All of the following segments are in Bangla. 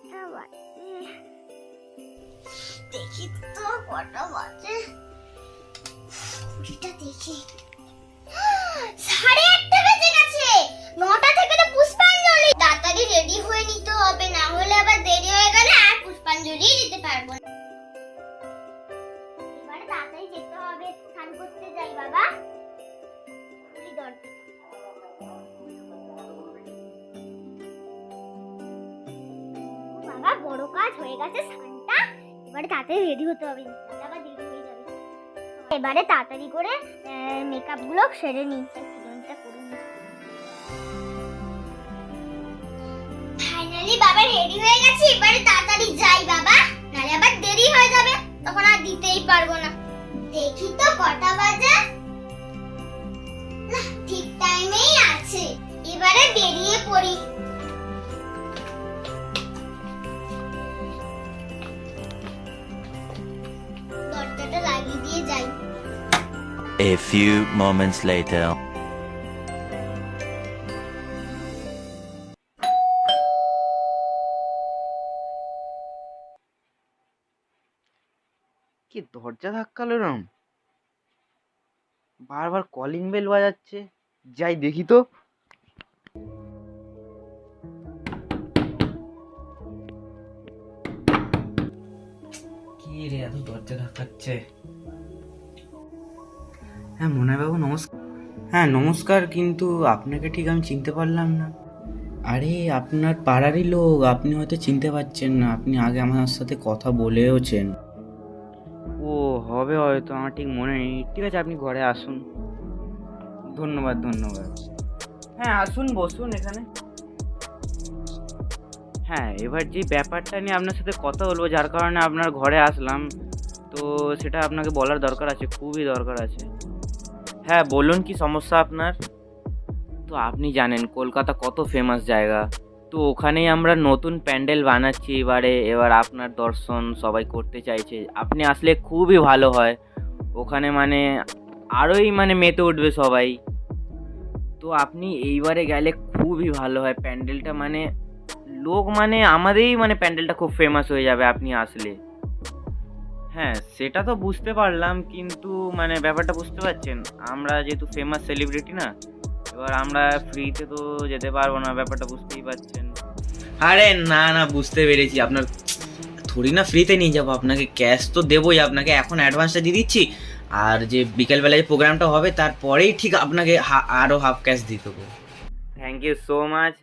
কটা বাজে দেখি তো, কটা বাজে ঘড়িটা দেখি। 8:30 বেজে গেছে। 9টা থেকে তো পুষ্পাঞ্জলি। তাড়াতাড়ি রেডি হয়ে নিতে হবে, না হলে আবার দেরি হয়ে গেলে আর পুষ্পাঞ্জলি দিতে পারবো না। এবারে তাড়াতাড়ি যেতে হবে, স্নান করতে যাই বাবা। খুলি দরজা। বাবা বড় কাজ হয়ে গেছে স্নানটা। এবারে তাড়াতাড়ি রেডি হতে হবে, আবার দেরি হয়ে যাবে। এবারে তাড়াতাড়ি করে মেকআপ গুলো সেরে নিচ্ছি, সিজনটা করে নিচ্ছি। ফাইনালি বাবা রেডি হয়ে গেছে। এবারে তাড়াতাড়ি যাই বাবা, নালে আবার দেরি হয়ে যাবে, তখন আর দিতেই পারবো না। দেখি তো কটা বাজে। না, ঠিক টাইমেই আছে। এবারে বেরিয়ে পড়ি। দরজাটা লাগিয়ে দিয়ে যাই। A few moments later. কি দরজা ধাক্কালো এরম? বারবার কলিং বেল বাজাচ্ছে। যাই দেখি তো। কি রে, এত দরজা ধাক্কাচ্ছে? হ্যাঁ মনে বাবু, নমস্কার। হ্যাঁ নমস্কার, কিন্তু আপনাকে ঠিক আমি চিনতে পারলাম না। আরে আপনার পাড়ারই লোক, আপনি হয়তো চিনতে পারছেন না। আপনি আগে আমার সাথে কথা বলেওছেন। ও হবে হয়তো, আমার ঠিক মনে নেই। ঠিক আছে, আপনি ঘরে আসুন। ধন্যবাদ ধন্যবাদ। হ্যাঁ আসুন, বসুন এখানে। হ্যাঁ, এবার যে ব্যাপারটা নিয়ে আপনার সাথে কথা বলবো, যার কারণে আপনার ঘরে আসলাম, তো সেটা আপনাকে বলার দরকার আছে, খুবই দরকার আছে। হ্যাঁ বলুন, কি সমস্যা আপনার? তো আপনি জানেন কলকাতা কত ফেমাস জায়গা, তো ওখানেই আমরা নতুন প্যান্ডেল বানাচ্ছি। এবার আপনার দর্শন সবাই করতে চাইছে। আপনি আসলে খুবই ভালো হয়। ওখানে মানে আরোই মেতে উঠবে সবাই। তো আপনি এইবারে গেলে খুবই ভালো হয়। প্যান্ডেলটা লোক আমাদেরই প্যান্ডেলটা খুব ফেমাস হয়ে যাবে আপনি আসলে। হ্যাঁ সেটা তো বুঝতে পারলাম, কিন্তু ব্যাপারটা বুঝতে পারছেন, আমরা যেহেতু ফেমাস সেলিব্রিটি না, এবার আমরা ফ্রিতে তো যেতে পারবো না, ব্যাপারটা বুঝতেই পারছেন। আরে না না, বুঝতে পেরেছি। আপনার থোড়ি না ফ্রিতে নিয়ে যাবো, আপনাকে ক্যাশ তো দেবোই। আপনাকে এখন অ্যাডভান্সটা দিয়ে দিচ্ছি, আর যে বিকেলবেলায় যে প্রোগ্রামটা হবে তারপরেই ঠিক আপনাকে আরও হাফ ক্যাশ দিয়ে দেবো। থ্যাংক ইউ সো মাচ,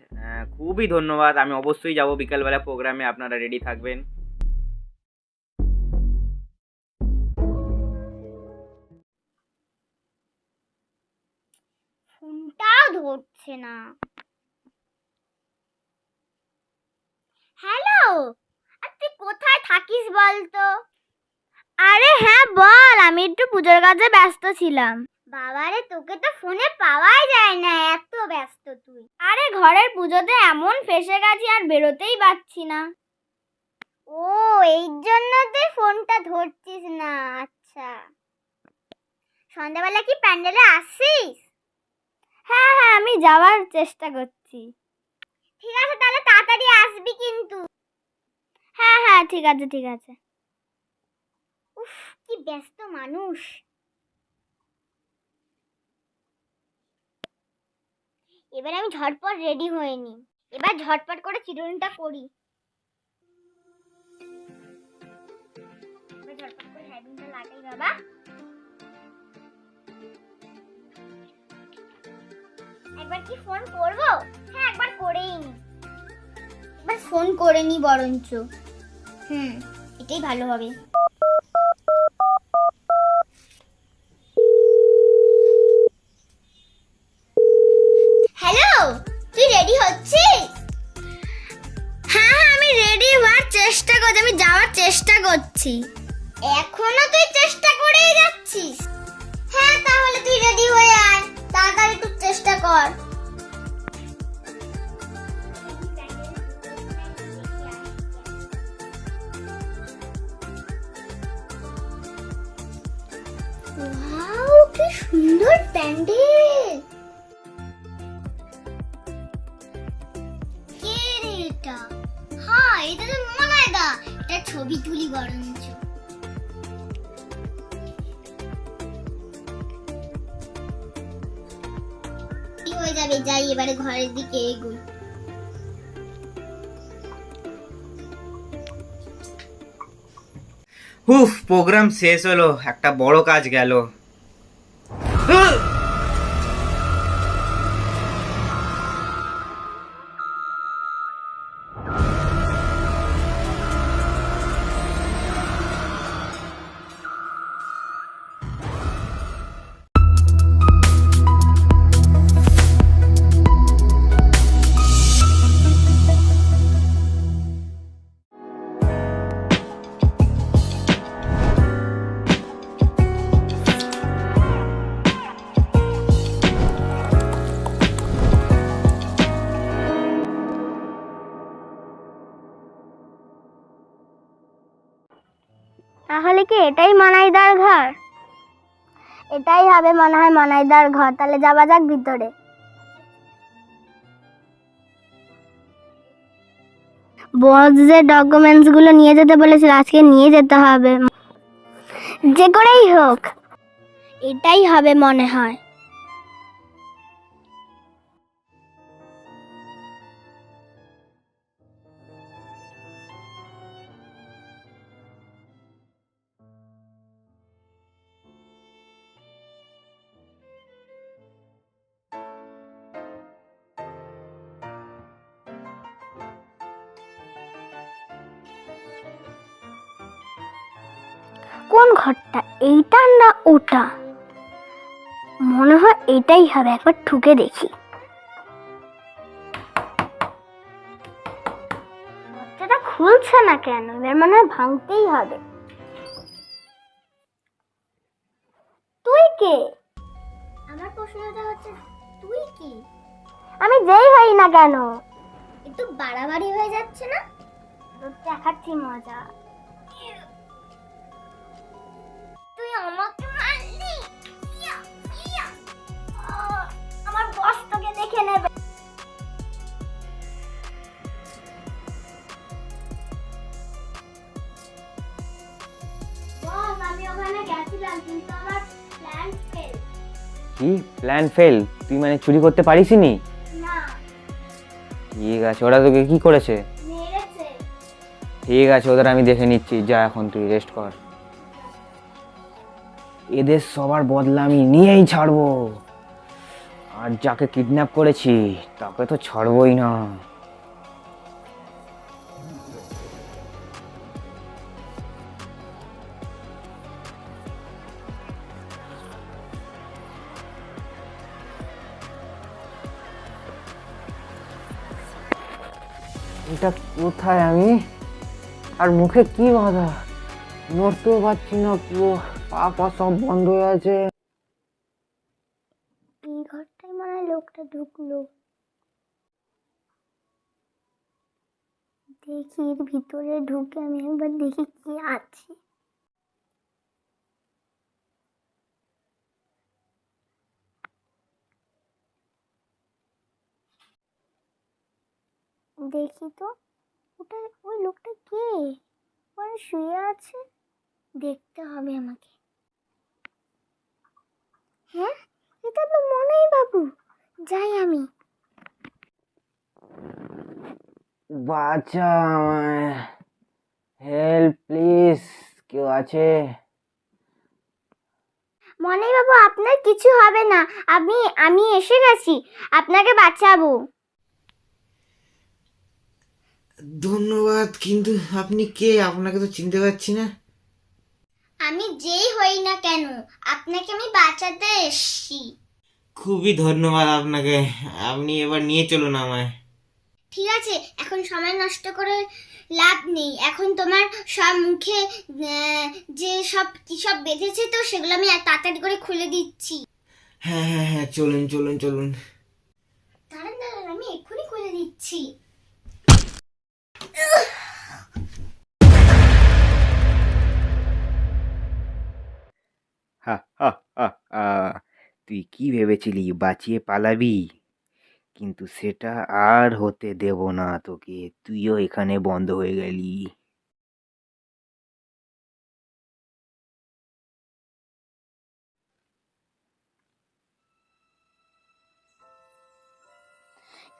খুবই ধন্যবাদ। আমি অবশ্যই যাবো বিকেলবেলা প্রোগ্রামে, আপনারা রেডি থাকবেন। ফোনটাও ধরছে না। হ্যালো, আর তুই কোথায় থাকিস বলতো? আরে হ্যাঁ বল, আমি একটু পুজোর কাজে ব্যস্ত ছিলাম। বাবারে, তোকে তো ফোনে পাওয়াই যায় না, এত ব্যস্ত তুই। আরে ঘরের পুজোতে এমন ফেসে গেছি, আর বেরোতেই পারছি না। ও, এই জন্য তুই ফোনটা ধরছিস না। আচ্ছা, সন্ধ্যাবেলা কি প্যান্ডেলে আসছিস? হ্যাঁ হ্যাঁ, আমি যাওয়ার চেষ্টা করছি। ঠিক আছে, তাহলে তাড়াতাড়ি আসবি কিন্তু। হ্যাঁ হ্যাঁ, ঠিক আছে ঠিক আছে। উফ, কি ব্যস্ত মানুষ। এবার আমি ঝটপট রেডি হয়ে নি। এবার ঝটপট করে চিরুনিটা করি। এবার ঝটপট করে হেয়ারব্যান্ডটা লাগাই বাবা। একবার কি ফোন করবো? হ্যাঁ একবার করেই নি। একবার ফোন করে নি বরঞ্চ। এটাই ভালো হবে। হ্যালো, তুই রেডি হচ্ছিস? হ্যাঁ হ্যাঁ, আমি রেডি হওয়ার চেষ্টা করছি, আমি যাওয়ার চেষ্টা করছি। এখনো তুই চেষ্টা করেই যাচ্ছিস? হ্যাঁ তাহলে তুই রেডি হয়ে আয়, তাড়াতাড়ি একটু চেষ্টা কর। ওয়াও, কি সুন্দর প্যান্ডেল। কে রে এটা? হাই, এটা তো মনাইদা, এটা ছবি তুলি বরঞ্চ। কি হয়ে যাবে, যাই এবারে ঘরের দিকে এগোই। প্রোগ্রাম শেষ হলো, একটা বড় কাজ গেল। তাহলে কি এটাই মানাইদার ঘর? এটাই হবে মনে হয় মানাইদার ঘর। তাহলে যাওয়া যাক ভিতরে। বস যে ডকুমেন্টস গুলো নিয়ে যেতে বলেছিল, আজকে নিয়ে যেতে হবে, যে করেই হোক। এটাই হবে মনে হয়। কোন ঘরটা, এইটা না ওটা? মনে হয় এটাই হবে, একবার ঠুকে দেখি। দরজাটা খুলছে না কেন? এবার মনে হয় ভাঙতেই হবে। তুই কে? আমার প্রশ্নটা হচ্ছে তুই কি? আমি যেই হই না কেন, একটু বাড়াবাড়ি হয়ে যাচ্ছে না? তোর দেখাচ্ছি মজা। তুই আমাকে মারলি? ইয়া, ইয়া। আমার বস তোকে দেখে নেবে। বস, আমি ওখানে গেছিলাম কিন্তু আমার প্ল্যান ফেল। কি প্ল্যান ফেল? তুই মানে চুরি করতে পারিসনি? না, ঠিক আছে, ওরা তোকে কি করেছে? মেরেছে। ঠিক আছে, ওদের আমি দেখে নিচ্ছি। যা, এখন তুই রেস্ট কর। এদের সবার বদলা আমি নিয়েই ছাড়বো। আর যাকে কিডন্যাপ করেছি তাকে তো ছাড়বই না। এটা কোথায় আমি? আর মুখে কি বাঁধা? নড়তেও পারছি না, পুরো পা পা সব বন্ধ হয়ে আছে। এই ঘরটাই মনে হয় লোকটা ঢুকলো। দেখি এর ভিতরে ঢুকে আমি একবার দেখি কি আছে। দেখি তো, ওটা ওই লোকটা কে? ওখানে শুয়ে আছে, দেখতে হবে আমাকে। হ্যাঁ, এটা তো মনেই বাবু। যাই আমি। বাঁচা আমায়, হেল্প প্লিজ, কেউ আছে? মনেই বাবু, আপনার কিছু হবে না। আমি এসে গেছি, আপনাকে বাঁচাবো। ধন্যবাদ, কিন্তু আপনি কে? আপনাকে তো চিনতে পারছি না। আমি যেই হই না কেন, আপনাকে আমি বাঁচাতে এসেছি। খুবই ধন্যবাদ আপনাকে। আপনি এবার নিয়ে চলুন আমায়। ঠিক আছে, এখন সময় নষ্ট করে লাভ নেই। এখন তোমার সব মুখে যে সব কি সব বেঁধেছে, তো সেগুলো আমি তাড়াতাড়ি করে খুলে দিচ্ছি। হ্যাঁ হ্যাঁ হ্যাঁ, চলুন চলুন চলুন। দাঁড়ান দাঁড়ান, আমি এক্ষুনি খুলে দিচ্ছি। হা হা হা হা, তুই কি ভেবেছিলি বাঁচিয়ে পালাবি? কিন্তু সেটা আর হতে দেব না তোকে, তুইও এখানে বন্ধ হয়ে গেলি।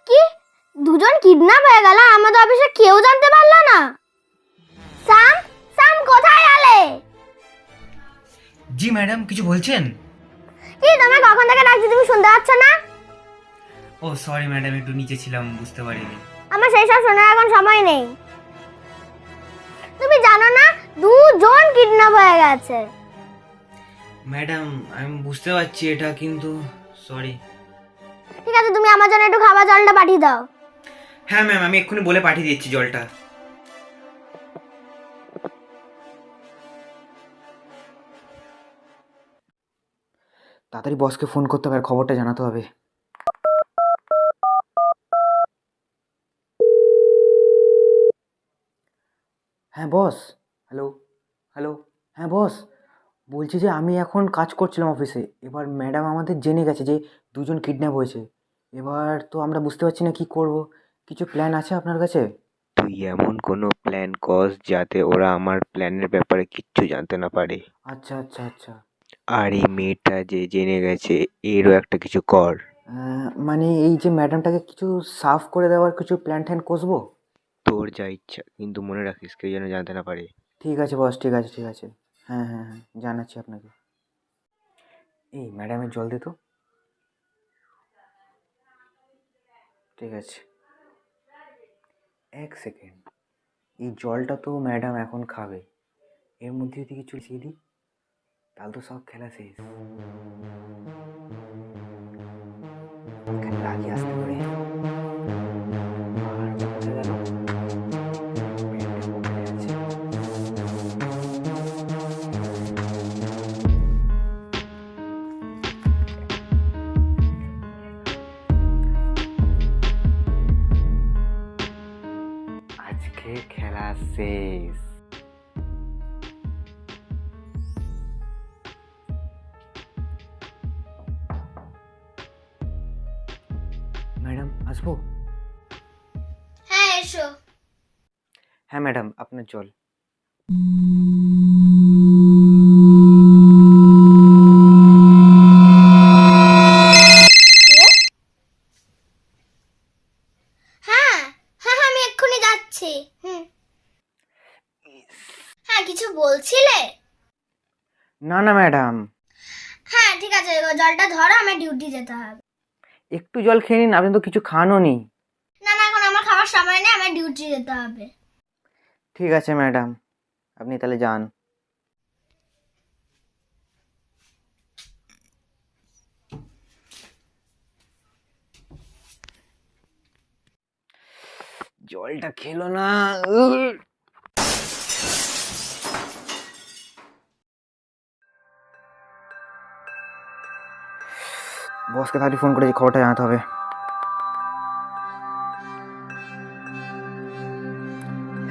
কি, দুজন কিডন্যাপ হয়ে গেল, আমাদের অফিসে কেউ জানতে পারলো না? সাম, সাম কোথায় গেলে? জি ম্যাডাম, কিছু বলছেন? কি, তোমায় কখন থেকে ডাকছি, তুমি শুনতে পাচ্ছ না? ও সরি ম্যাডাম, একটু নিচে ছিলাম, বুঝতে পারিনি। আমার সেই সব শোনার এখন সময় নেই। তুমি জানো না দুজন কিডন্যাপ হয়ে গেছে? ম্যাডাম আমি বুঝতে পারছি এটা, কিন্তু সরি। ঠিক আছে, তুমি আমার জন্য একটু খাবার জলটা পাঠিয়ে দাও। হ্যাঁ ম্যাম, আমি এক্ষুনি বলে পাঠিয়ে দিচ্ছি জলটা। তাড়াতাড়ি বসকে ফোন করতে হবে আর খবরটা জানাতে হবে। হ্যাঁ বস। Hello hello. হ্যাঁ বস, বলছি যে আমি এখন কাজ করছিলাম অফিসে, এবার ম্যাডাম আমাদের জেনে গেছে যে দুজন কিডন্যাপ হয়েছে। এবার তো আমরা বুঝতে পারছি না কি করব। কিছু প্ল্যান আছে আপনার কাছে? তুই এমন কোনো প্ল্যান কর যাতে ওরা আমার প্ল্যানের ব্যাপারে কিচ্ছু জানতে না পারে। আচ্ছা আচ্ছা আচ্ছা। আর এই মেয়েটা যে জেনে গেছে এরও একটা কিছু কর। মানে এই যে ম্যাডামটাকে কিছু সাফ করে দেওয়ার কিছু প্ল্যান ট্যান কষবো। তোর যা ইচ্ছা, কিন্তু মনে রাখিস কেউ যেন জানতে না পারে। ঠিক আছে বস, ঠিক আছে ঠিক আছে। হ্যাঁ হ্যাঁ হ্যাঁ, জানাচ্ছি আপনাকে। এই ম্যাডামের জল দে তো। ঠিক আছে, এক সেকেন্ড। এই জলটা তো ম্যাডাম এখন খাবে, এর মধ্যে যদি কিছু মিশিয়ে দিই তাহলে তো সব খেলা শেষ। এখানে লাগিয়ে আসতে পারে। আর কোথায় গেল? প্যান্টের পকেটে আছে। আজকে খেলা শেষ। ম্যাডাম আসবো? হ্যাঁ এসো। হ্যাঁ ম্যাডাম, আপনার জল। হ্যাঁ হ্যাঁ হ্যাঁ, আমি এক্ষুনি যাচ্ছি। হ্যাঁ, কিছু বলছিলে? না না ম্যাডাম, হ্যাঁ ঠিক আছে, জলটা ধরো, আমার ডিউটি যেতে হবে। একটু জল খেয়ে নিন, আপনি তো কিছু খানও নি। না না, এখন আমার খাওয়ার সময় নেই, আমার ডিউটি যেতে হবে। ঠিক আছে ম্যাডাম, আপনি তাহলে যান। জলটা খেলো না। বসকে তাড়াতাড়ি ফোন করেছি, খবরটা জানাতে হবে।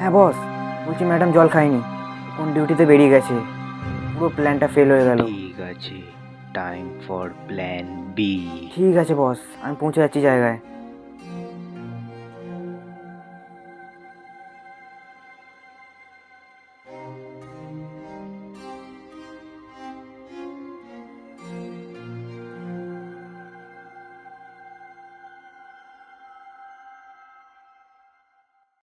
হ্যাঁ বস, বলছি ম্যাডাম জল খায়নি, কোন ডিউটিতে বেরিয়ে গেছে, পুরো প্ল্যানটা ফেল হয়ে গেল। ঠিক আছে, টাইম ফর প্ল্যান বি। ঠিক আছে বস, আমি পৌঁছে যাচ্ছি জায়গায়।